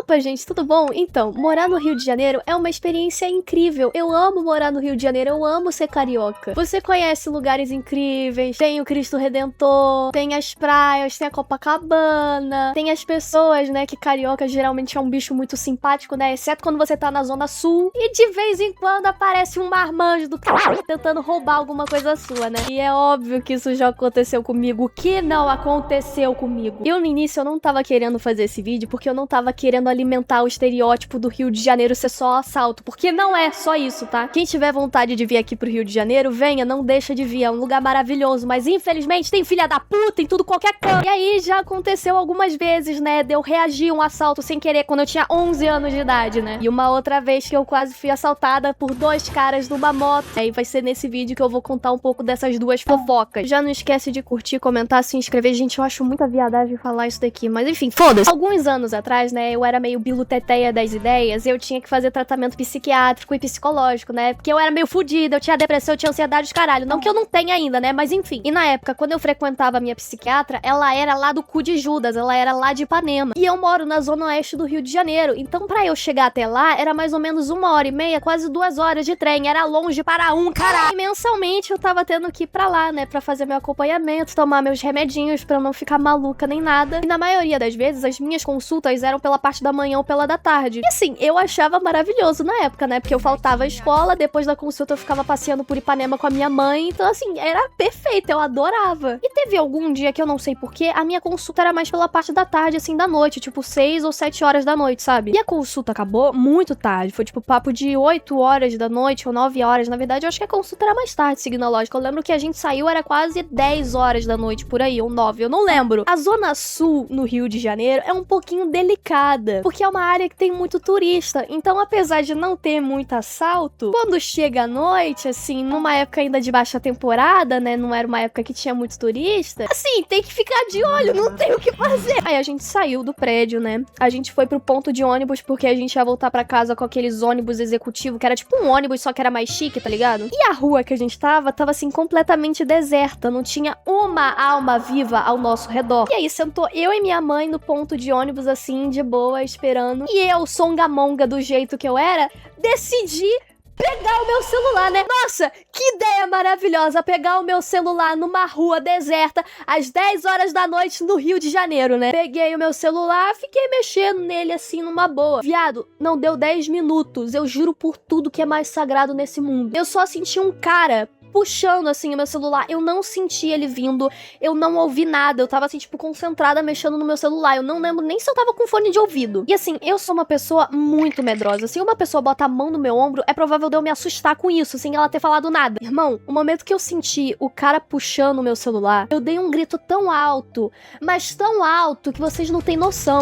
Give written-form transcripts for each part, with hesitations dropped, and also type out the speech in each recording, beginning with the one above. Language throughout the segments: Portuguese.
Opa, gente, tudo bom? Então, morar no Rio de Janeiro é uma experiência incrível. Eu amo morar no Rio de Janeiro, eu amo ser carioca. Você conhece lugares incríveis, tem o Cristo Redentor, tem as praias, tem a Copacabana, tem as pessoas, né, que carioca geralmente é um bicho muito simpático, né, exceto quando você tá na Zona Sul. E de vez em quando aparece um marmanjo do caralho tentando roubar alguma coisa sua, né? E é óbvio que isso já aconteceu comigo. O que não aconteceu comigo? Eu, no início, eu não tava querendo fazer esse vídeo porque eu não tava querendo alimentar o estereótipo do Rio de Janeiro ser só assalto, porque não é só isso, tá? Quem tiver vontade de vir aqui pro Rio de Janeiro, venha, não deixa de vir, é um lugar maravilhoso, mas infelizmente tem filha da puta em tudo qualquer canto. E aí já aconteceu algumas vezes, né, de eu reagir a um assalto sem querer quando eu tinha 11 anos de idade, né? E uma outra vez que eu quase fui assaltada por dois caras numa moto. Aí vai ser nesse vídeo que eu vou contar um pouco dessas duas fofocas. Já não esquece de curtir, comentar, se inscrever. Gente, eu acho muita viadagem falar isso daqui, mas enfim, foda-se. Alguns anos atrás, né, eu era meio biluteteia das ideias, eu tinha que fazer tratamento psiquiátrico e psicológico, né, porque eu era meio fodida, eu tinha depressão, eu tinha ansiedade, caralho, não que eu não tenha ainda, né, mas enfim. E na época, quando eu frequentava a minha psiquiatra, ela era lá do cu de Judas, ela era lá de Ipanema, e eu moro na zona oeste do Rio de Janeiro, então pra eu chegar até lá, era mais ou menos 1h30, quase 2 horas de trem, era longe para um caralho. E mensalmente eu tava tendo que ir pra lá, né, pra fazer meu acompanhamento, tomar meus remedinhos pra eu não ficar maluca nem nada. E na maioria das vezes, as minhas consultas eram pela parte da manhã ou pela da tarde. E assim, eu achava maravilhoso na época, né? Porque eu faltava à escola, depois da consulta eu ficava passeando por Ipanema com a minha mãe. Então assim, era perfeito, eu adorava. E teve algum dia que eu não sei porquê, a minha consulta era mais pela parte da tarde, assim, da noite. Tipo, 6 ou 7 horas da noite, sabe? E a consulta acabou muito tarde. Foi tipo papo de 8 horas da noite ou 9 horas. Na verdade, eu acho que a consulta era mais tarde, seguindo a lógica. Eu lembro que a gente saiu, era quase 10 horas da noite, por aí, ou 9, eu não lembro. A Zona Sul, no Rio de Janeiro, é um pouquinho delicada, porque é uma área que tem muito turista. Então, apesar de não ter muito assalto, quando chega a noite, assim, numa época ainda de baixa temporada, né, não era uma época que tinha muito turista, assim, tem que ficar de olho, não tem o que fazer. Aí a gente saiu do prédio, né, a gente foi pro ponto de ônibus, porque a gente ia voltar pra casa com aqueles ônibus executivos, que era tipo um ônibus, só que era mais chique, tá ligado? E a rua que a gente tava assim, completamente deserta, não tinha uma alma viva ao nosso redor. E aí sentou eu e minha mãe no ponto de ônibus, assim, de boa, esperando. E eu, songamonga do jeito que eu era, decidi pegar o meu celular, né? Nossa, que ideia maravilhosa, pegar o meu celular numa rua deserta às 10 horas da noite no Rio de Janeiro, né? Peguei o meu celular, fiquei mexendo nele assim numa boa. Viado, não deu 10 minutos, eu juro por tudo que é mais sagrado nesse mundo. Eu só senti um cara puxando, assim, o meu celular. Eu não senti ele vindo, eu não ouvi nada. Eu tava, assim, tipo, concentrada mexendo no meu celular. Eu não lembro nem se eu tava com fone de ouvido. E, assim, eu sou uma pessoa muito medrosa. Se uma pessoa bota a mão no meu ombro, é provável de eu me assustar com isso, sem ela ter falado nada. Irmão, o momento que eu senti o cara puxando o meu celular, eu dei um grito tão alto, mas tão alto que vocês não têm noção.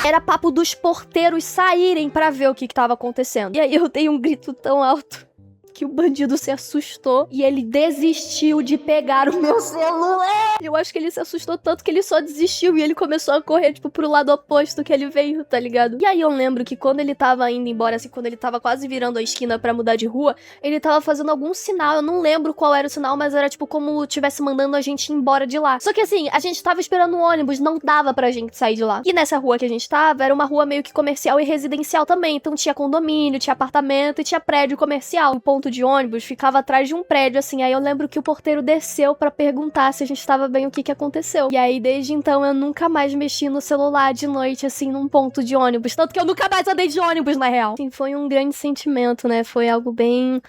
Era papo dos porteiros saírem pra ver o que tava acontecendo. E aí eu dei um grito tão alto que o bandido se assustou e ele desistiu de pegar o meu celular. Eu acho que ele se assustou tanto que ele só desistiu e ele começou a correr, tipo, pro lado oposto que ele veio, tá ligado? E aí eu lembro que quando ele tava indo embora, assim, quando ele tava quase virando a esquina pra mudar de rua, ele tava fazendo algum sinal, eu não lembro qual era o sinal, mas era tipo como tivesse mandando a gente ir embora de lá. Só que assim, a gente tava esperando o ônibus, não dava pra gente sair de lá. E nessa rua que a gente tava, era uma rua meio que comercial e residencial também, então tinha condomínio, tinha apartamento e tinha prédio comercial. O ponto de ônibus ficava atrás de um prédio, assim. Aí eu lembro que o porteiro desceu pra perguntar se a gente tava bem, o que aconteceu. E aí, desde então, eu nunca mais mexi no celular de noite, assim, num ponto de ônibus. Tanto que eu nunca mais andei de ônibus, na real. Assim, foi um grande sentimento, né? Foi algo bem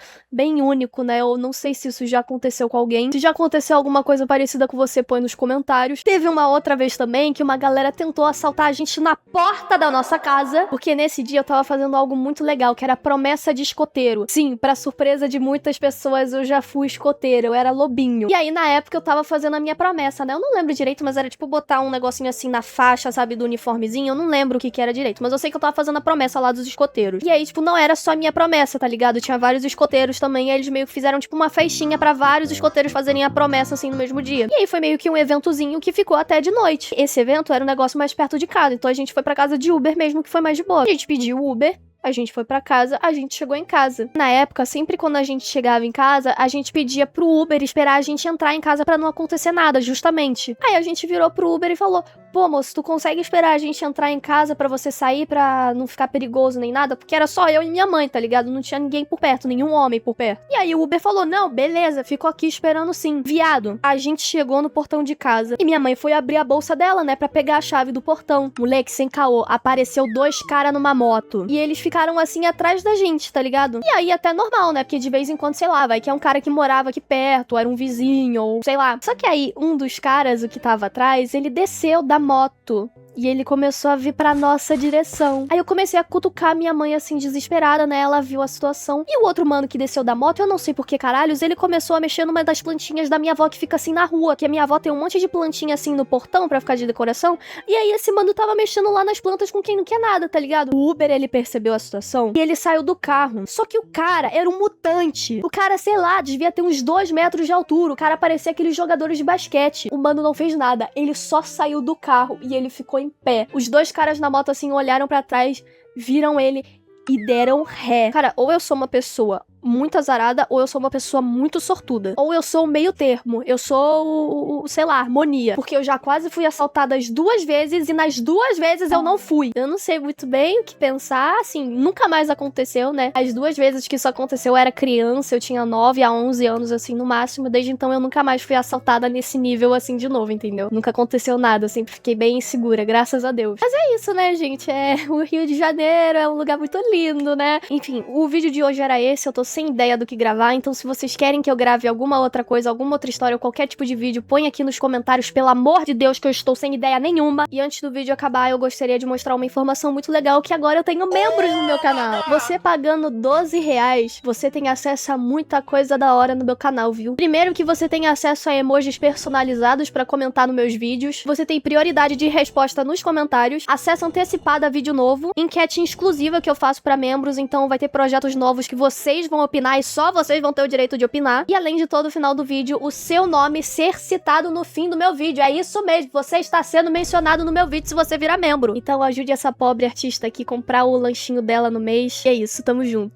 único, né? Eu não sei se isso já aconteceu com alguém. Se já aconteceu alguma coisa parecida com você, põe nos comentários. Teve uma outra vez também que uma galera tentou assaltar a gente na porta da nossa casa, porque nesse dia eu tava fazendo algo muito legal, que era promessa de escoteiro. Sim, pra surpresa de muitas pessoas, eu já fui escoteiro, eu era lobinho. E aí, na época, eu tava fazendo a minha promessa, né? Eu não lembro direito, mas era tipo botar um negocinho assim na faixa, sabe, do uniformezinho. Eu não lembro o que era direito, mas eu sei que eu tava fazendo a promessa lá dos escoteiros. E aí, tipo, não era só a minha promessa, tá ligado? Tinha vários escoteiros também, e eles meio que fizeram, tipo, uma festinha pra vários escoteiros fazerem a promessa, assim, no mesmo dia. E aí, foi meio que um eventozinho que ficou até de noite. Esse evento era um negócio mais perto de casa, então a gente foi pra casa de Uber mesmo, que foi mais de boa. A gente pediu Uber, a gente foi pra casa, a gente chegou em casa. Na época, sempre quando a gente chegava em casa, a gente pedia pro Uber esperar a gente entrar em casa pra não acontecer nada, justamente. Aí a gente virou pro Uber e falou: pô, moço, tu consegue esperar a gente entrar em casa pra você sair, pra não ficar perigoso nem nada? Porque era só eu e minha mãe, tá ligado? Não tinha ninguém por perto, nenhum homem por perto. E aí o Uber falou, não, beleza, ficou aqui esperando sim. Viado, a gente chegou no portão de casa e minha mãe foi abrir a bolsa dela, né, pra pegar a chave do portão. Moleque, sem caô, apareceu 2 caras numa moto. E eles ficaram assim atrás da gente, tá ligado? E aí até normal, né, porque de vez em quando, sei lá, vai que é um cara que morava aqui perto, era um vizinho, ou sei lá. Só que aí, um dos caras, o que tava atrás, ele desceu da moto. E ele começou a vir pra nossa direção. Aí eu comecei a cutucar minha mãe, assim, desesperada, né? Ela viu a situação. E o outro mano que desceu da moto, eu não sei por que caralhos, ele começou a mexer numa das plantinhas da minha avó que fica assim na rua. Que a minha avó tem um monte de plantinha assim no portão pra ficar de decoração. E aí esse mano tava mexendo lá nas plantas com quem não quer nada, tá ligado? O Uber, ele percebeu a situação e ele saiu do carro. Só que o cara era um mutante. O cara, sei lá, devia ter uns 2 metros de altura. O cara parecia aqueles jogadores de basquete. O mano não fez nada. Ele só saiu do carro e ele ficou em pé. Os 2 caras na moto assim olharam pra trás, viram ele e deram ré. Cara, ou eu sou uma pessoa muito azarada, ou eu sou uma pessoa muito sortuda. Ou eu sou o meio termo. Eu sou sei lá, harmonia. Porque eu já quase fui assaltada as 2 vezes e nas 2 vezes eu não fui. Eu não sei muito bem o que pensar, assim, nunca mais aconteceu, né? As 2 vezes que isso aconteceu eu era criança, eu tinha 9 a 11 anos, assim, no máximo. Desde então eu nunca mais fui assaltada nesse nível, assim, de novo, entendeu? Nunca aconteceu nada, eu sempre fiquei bem insegura, graças a Deus. Mas é isso, né, gente? O Rio de Janeiro é um lugar muito lindo, né? Enfim, o vídeo de hoje era esse, eu tô sem ideia do que gravar, então se vocês querem que eu grave alguma outra coisa, alguma outra história ou qualquer tipo de vídeo, põe aqui nos comentários, pelo amor de Deus, que eu estou sem ideia nenhuma. E antes do vídeo acabar, eu gostaria de mostrar uma informação muito legal, que agora eu tenho membros no meu canal. Você pagando R$12, você tem acesso a muita coisa da hora no meu canal, viu? Primeiro que você tem acesso a emojis personalizados pra comentar nos meus vídeos, você tem prioridade de resposta nos comentários, acesso antecipado a vídeo novo, enquete exclusiva que eu faço pra membros, então vai ter projetos novos que vocês vão opinar e só vocês vão ter o direito de opinar. E além de todo, o final do vídeo, o seu nome ser citado no fim do meu vídeo. É isso mesmo, você está sendo mencionado no meu vídeo se você virar membro. Então ajude essa pobre artista aqui a comprar o lanchinho dela no mês. E é isso, tamo junto.